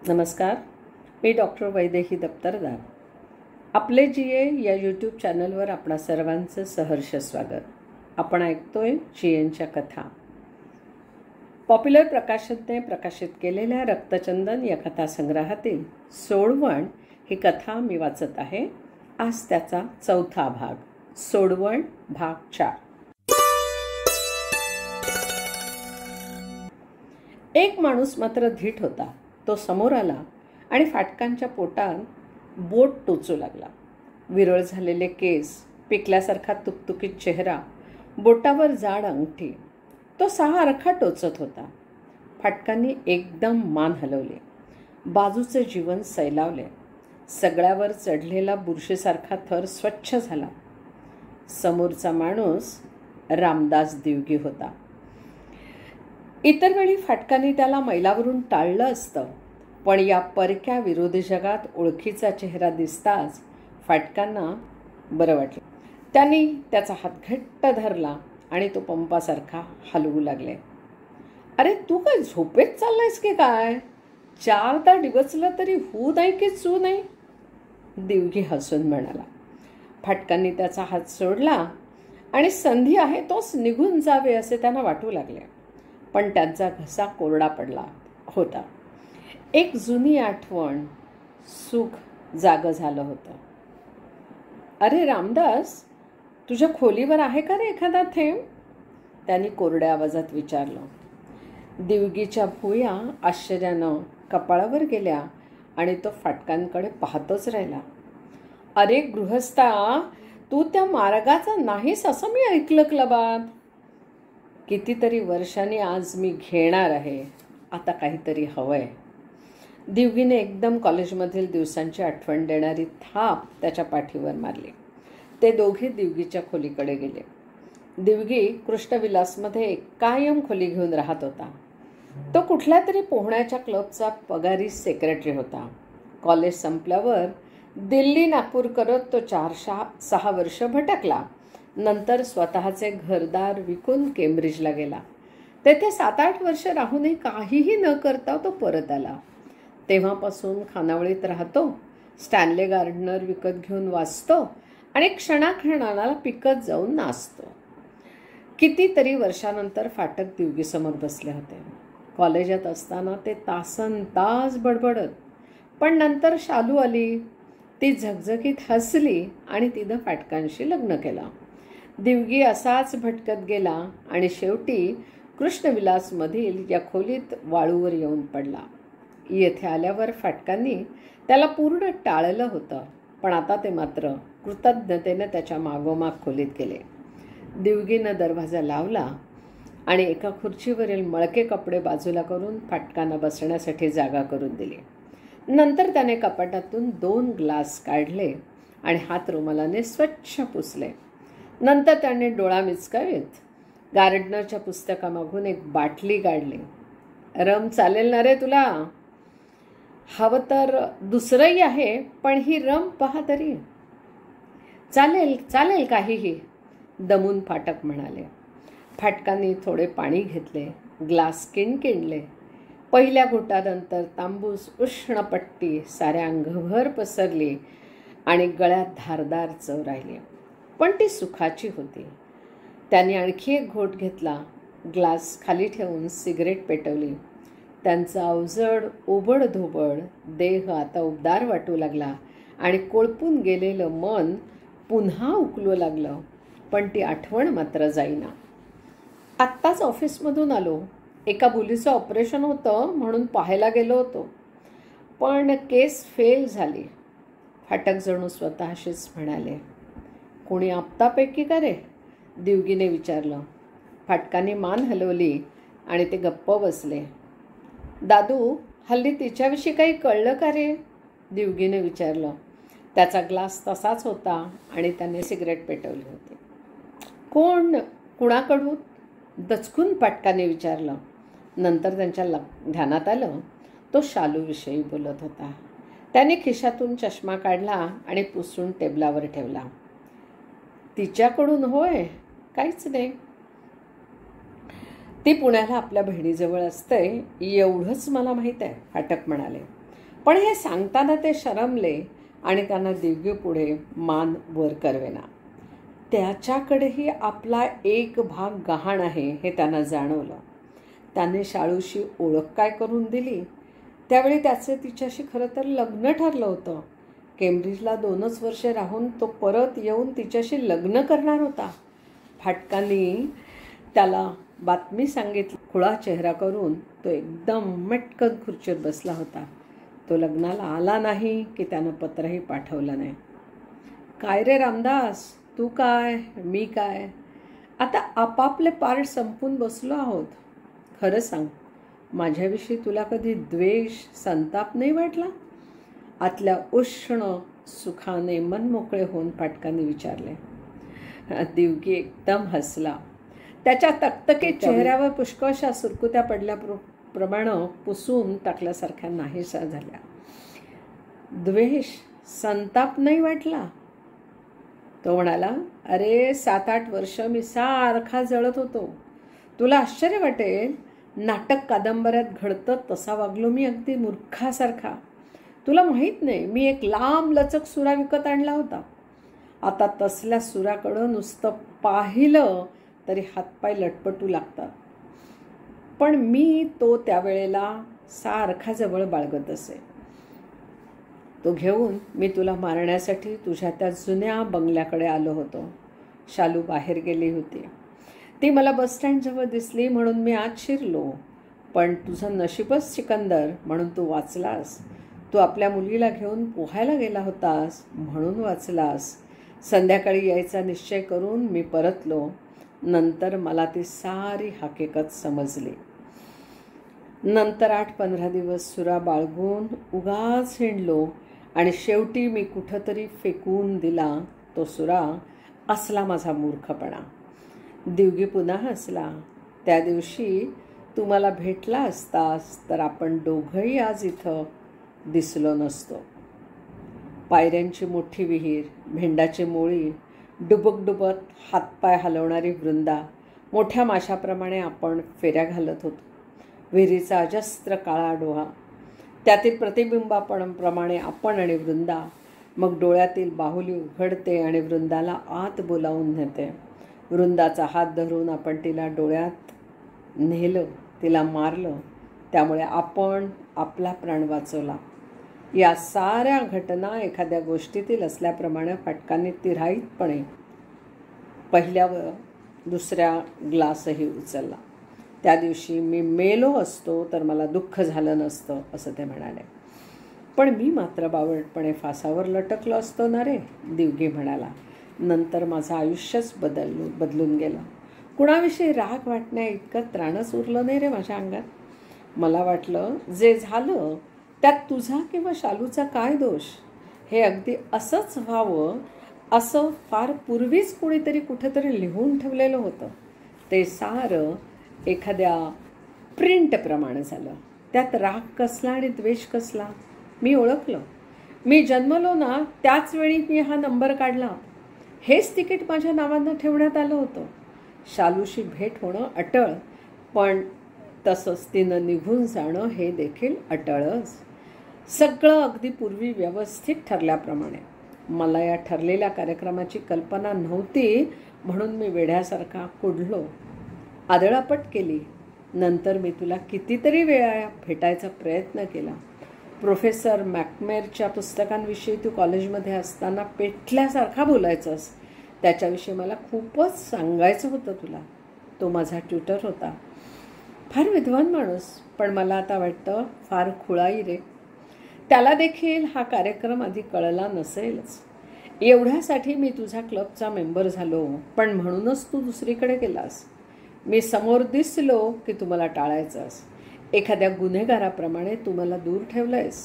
नमस्कार, मी डॉक्टर वैदेही दप्तरदार. आपले जीए या यूट्यूब चॅनलवर आपणा सर्वांचं सहर्ष स्वागत. आपण ऐकतोय जीएनच्या कथा. पॉप्युलर प्रकाशनने प्रकाशित केलेल्या रक्तचंदन या कथासंग्रहातील सोडवण ही कथा मी वाचत आहे. आज त्याचा 4था भाग, सोडवण भाग 4. एक माणूस मात्र धीट होता. तो समोर आला आणि फाटकांच्या पोटात बोट टोचू लागला. विरळ झालेले केस, पिकल्यासारखा तुकतुकीत चेहरा, बोटावर जाड अंगठी. तो सारखा टोचत होता. फाटकांनी एकदम मान हलवले. बाजूचे जीवन सैलावले. सगळ्यावर चढलेला बुरशीसारखा थर स्वच्छ झाला. समोरचा माणूस रामदास दिवगी होता. इतर वेळी फाटकांनी त्याला मैलावरून टाळलं असतं, पण या परक्या विरोधी जगात ओळखीचा चेहरा दिसताच फाटकांना बरं वाटलं. त्यांनी त्याचा हात घट्ट धरला आणि तो पंपासारखा हलवू लागले. अरे तू काय झोपेत चाललायस की काय? 4दा डिवचलं तरी होऊ नाही की चू नाही? दिवगी हसून म्हणाला. फाटकांनी त्याचा हात सोडला आणि संधी आहे तोच निघून जावे असे त्यांना वाटू लागले. पण त्यांचा घसा कोरडा पडला होता. एक जुनी आठवण, सुख जागं झालं होतं. अरे रामदास, तुझ्या खोलीवर आहे का रे एखादा थेंब? त्यांनी कोरड्या आवाजात विचारलं. दिवगीच्या भुवया आश्चर्यानं कपाळावर गेल्या आणि तो फाटकांकडे पाहतच राहिला. अरे गृहस्था, तू त्या मार्गाचा नाहीस असं मी ऐकलं क्लबात. कितीतरी वर्षांनी आज मी घेणार आहे. आता काहीतरी हवंय. दिवगीने एकदम कॉलेजमधील दिवसांची आठवण देणारी थाप त्याच्या पाठीवर मारली. ते दोघे दिवगीच्या खोलीकडे गेले. दिवगी कृष्णविलासमध्ये कायम खोली घेऊन राहत होता. तो कुठल्या तरी पोहण्याच्या क्लबचा पगारी सेक्रेटरी होता. कॉलेज संपल्यावर दिल्ली नागपूर करत तो 4-6 वर्ष भटकला. नंतर स्वतःचे घरदार विकून केम्ब्रिजला गेला. तेथे 7-8 वर्ष राहूनही काहीही न करता तो परत आला. तेव्हापासून खानावळीत राहतो, स्टॅनले गार्डनर विकत घेऊन वाचतो आणि क्षणाक्षणाला पिकत जाऊन नाचतो. कितीतरी वर्षानंतर फाटक दिवगीसमोर बसले होते. कॉलेजात असताना ते तासनतास बडबडत, पण नंतर शालू आली. ती झगझगीत हसली आणि तिनं फाटकांशी लग्न केलं. दिवगी असाच भटकत गेला आणि शेवटी कृष्णविलासमधील या खोलीत वाळूवर येऊन पडला. येथे आल्यावर फाटकांनी त्याला पूर्ण टाळलं होतं, पण आता ते मात्र कृतज्ञतेने त्याच्या मागोमाग खोलीत गेले. दिवगीनं दरवाजा लावला आणि एका खुर्चीवरील मळके कपडे बाजूला करून फाटकांना बसण्यासाठी जागा करून दिली. नंतर त्याने कपाटातून 2 ग्लास काढले आणि हात रुमालाने स्वच्छ पुसले. नंतर त्याने डोळा मिचकावीत गार्डनरच्या पुस्तकामागून एक बाटली काढली. रम चालेल ना रे तुला? हवं तर दुसरंही आहे, पण ही रम पहा तरी. चालेल चालेल काहीही, दमून फाटक म्हणाले. फाटकांनी थोडे पाणी घेतले. ग्लास किणकिणले. पहिल्या घोटानंतर तांबूस उष्ण पट्टी साऱ्या अंगभर पसरली आणि गळ्यात धारदार चव राहिली, पण ती सुखाची होती. त्यांनी आणखी एक घोट घेतला. ग्लास खाली ठेवून सिगरेट पेटवली. त्यांचा अवजड ओबडधोबड देह आता उबदार वाटू लागला आणि कोळपून गेलेलं मन पुन्हा उकलू लागलं, पण ती आठवण मात्र जाईना. आत्ताच ऑफिसमधून आलो. एका मुलीचं ऑपरेशन होतं म्हणून पाहायला गेलो होतो, पण केस फेल झाली. फाटक जणू स्वतःशीच म्हणाले. कोणी आपतापैकी का रे? दिवगीने विचारलं. फाटकाने मान हलवली आणि ते गप्प बसले. दादू, हल्ली तिच्याविषयी काही कळलं का रे? दिवगीने विचारलं. त्याचा ग्लास तसाच होता आणि त्याने सिगरेट पेटवली होती. कुणाकडून? दचकून फाटकाने विचारलं. नंतर त्यांच्या ध्यानात आलं तो शालूविषयी बोलत होता. त्याने खिशातून चष्मा काढला आणि पुसून टेबलावर ठेवला. तिच्याकडून होय? काहीच नाही. ती पुण्याला आपल्या बहिणीजवळ असते एवढंच मला माहीत आहे, फाटक म्हणाले. पण हे सांगताना ते शरमले आणि त्यांना दिव्यपुढे मान वर करवेना. त्याच्याकडेही आपला एक भाग गहाण आहे हे त्यांना जाणवलं. त्याने शाळूशी ओळख काय करून दिली. त्यावेळी त्याचे तिच्याशी खरं तर लग्न ठरलं होतं. केम्ब्रिजला 2च वर्षे राहून तो परत येऊन तिच्याशी लग्न करणार होता. फाटकांनी त्याला बातमी सांगितली. खुळा चेहरा करून तो एकदम मटकन खुर्चीत बसला होता. तो लग्नाला आला नाही की त्यानं पत्रही पाठवलं नाही. काय रे रामदास, तू काय मी काय, आता आपापले पार्ट संपून बसलो आहोत. खरं सांग, माझ्याविषयी तुला कधी द्वेष संताप नाही वाटला? आतल्या उष्ण सुखाने मनमोकळे होऊन फाटकांनी विचारले. दिवगी एकदम हसला. त्याच्या तकतकीत चेहऱ्यावर पुष्कळशा सुरकुत्या पडल्याप्रमाणे पुसून टाकल्यासारख्या नाहीशा झाल्या. द्वेष संताप नाही वाटला? तो म्हणाला, अरे 7-8 वर्ष मी सारखा जळत होतो. तुला आश्चर्य वाटेल, नाटक कादंबऱ्यात घडतं तसा वागलो मी, अगदी मूर्खासारखा. तुला माहीत नाही, मी एक लांब लचक सुरा विकत आणला होता. आता तसल्या सुराकडं नुसतं पाहिलं तरी हातपाय लटपटू लागतात. पण मी तो त्यावेळेला सारखा जवळ बाळगत असे. तो घेऊन मी तुला मारण्यासाठी तुझ्या त्या जुन्या बंगल्याकडे आलो होतो. शालू बाहेर गेली होती. ती मला बसस्टँडजवळ दिसली म्हणून मी आत शिरलो. पण तुझं नशीबच सिकंदर म्हणून तू वाचलास. तू आपल्या मुलीला घेऊन पोहायला गेला होतास म्हणून वाचलास. संध्याकाळी यायचा निश्चय करून मी परतलो. नंतर मला ती सारी हकीकत समजली. नंतर 8-15 दिवस सुरा बाळगून उगाच हिंडलो आणि शेवटी मी कुठंतरी फेकून दिला तो सुरा. असला माझा मूर्खपणा. दिवगी पुन्हा हसला. त्या दिवशी तू मला भेटला असतास तर आपण दोघंही आज इथं दिसलो नसतो. पायऱ्यांची मोठी विहीर, भेंडाची मोळी, डुबत हातपाय हलवणारी वृंदा, मोठ्या माशाप्रमाणे आपण फेऱ्या घालत होतो. विहिरीचा अजस्त्र काळा डोहा, त्यातील प्रतिबिंबाप्रमाणे आपण आणि वृंदा. मग डोळ्यातील बाहुली उघडते आणि वृंदाला आत बोलावून नेते. वृंदाचा हात धरून आपण तिला डोळ्यात नेलं, तिला मारलं. त्यामुळे आपण आपला प्राण वाचवला. या साऱ्या घटना एखाद्या गोष्टीतील असल्याप्रमाणे फाटकांनी तिराईतपणे पहिल्या व दुसऱ्या ग्लासही उचलला. त्या दिवशी मी मेलो असतो तर मला दुःख झालं नसतं असं ते म्हणाले. पण मी मात्र बावळटपणे फासावर लटकलो असतो ना रे, दिवगी म्हणाला. नंतर माझं आयुष्यच बदलून गेलं. कुणाविषयी राग वाटण्या इतकं त्राणच उरलं नाही रे माझ्या अंगात. मला वाटलं जे झालं त्यात तुझा किंवा शालूचा काय दोष. हे अगदी असंच व्हावं असं फार पूर्वीच कोणीतरी कुठेतरी लिहून ठेवलेलं होतं. ते सारं एखाद्या प्रिंटप्रमाणे झालं. त्यात राग कसला आणि द्वेष कसला मी ओळखलं. मी जन्मलो ना त्याच वेळी मी हा नंबर काढला. हेच तिकीट माझ्या नावानं ठेवण्यात आलं होतं. शालूशी भेट होणं अटळ, पण तसंच तिनं निघून जाणं हे देखील अटळच. सगळं अगदी पूर्वी व्यवस्थित ठरल्याप्रमाणे. मला या ठरलेल्या कार्यक्रमाची कल्पना नव्हती म्हणून मी वेड्यासारखा कुढलो, आदळापट केली. नंतर मी तुला कितीतरी वेळा भेटायचा प्रयत्न केला. प्रोफेसर मॅकमेरच्या पुस्तकांविषयी तू कॉलेजमध्ये असताना पेटल्यासारखा बोलायचंस. त्याच्याविषयी मला खूपच सांगायचं होतं तुला. तो माझा ट्युटर होता. फार विद्वान माणूस, पण मला आता वाटतं फार खुळाई रे. त्याला देखील हा कार्यक्रम आधी कळला नसेलच. एवढ्यासाठी मी तुझ्या क्लबचा मेंबर झालो, पण म्हणूनच तू दुसरीकडे गेलास. मी समोर दिसलो की तू मला टाळायचास. एखाद्या गुन्हेगाराप्रमाणे तू मला दूर ठेवलंयस.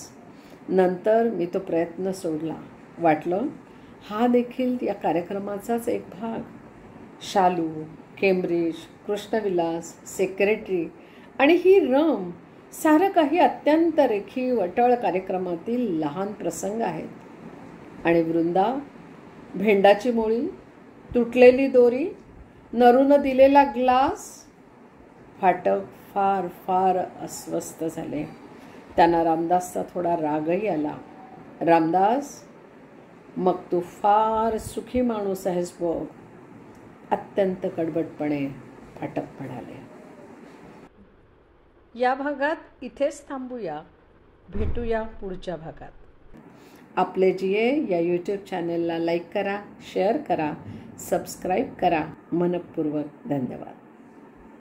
नंतर मी तो प्रयत्न सोडला. वाटलं हा देखील या कार्यक्रमाचाच एक भाग. शालू, केम्ब्रिज, कृष्णविलास, सेक्रेटरी आणि ही रम, सारं काही अत्यंत रेखीव अटळ कार्यक्रमातील लहान प्रसंग आहेत. आणि वृंदा, भेंडाची मोळी, तुटलेली दोरी, नरूनं दिलेला ग्लास, फाटक फार फार अस्वस्थ झाले. त्यांना रामदासचा थोडा रागही आला. रामदास, मग तू फार सुखी माणूस आहेस बघ, अत्यंत कडबडपणे फाटक म्हणाले. या भागात इथेच थांबूया. भेटूया पुढच्या भागात. आपले जिये या यूट्यूब चॅनलला लाईक करा, शेअर करा, सबस्क्राईब करा. मनःपूर्वक धन्यवाद.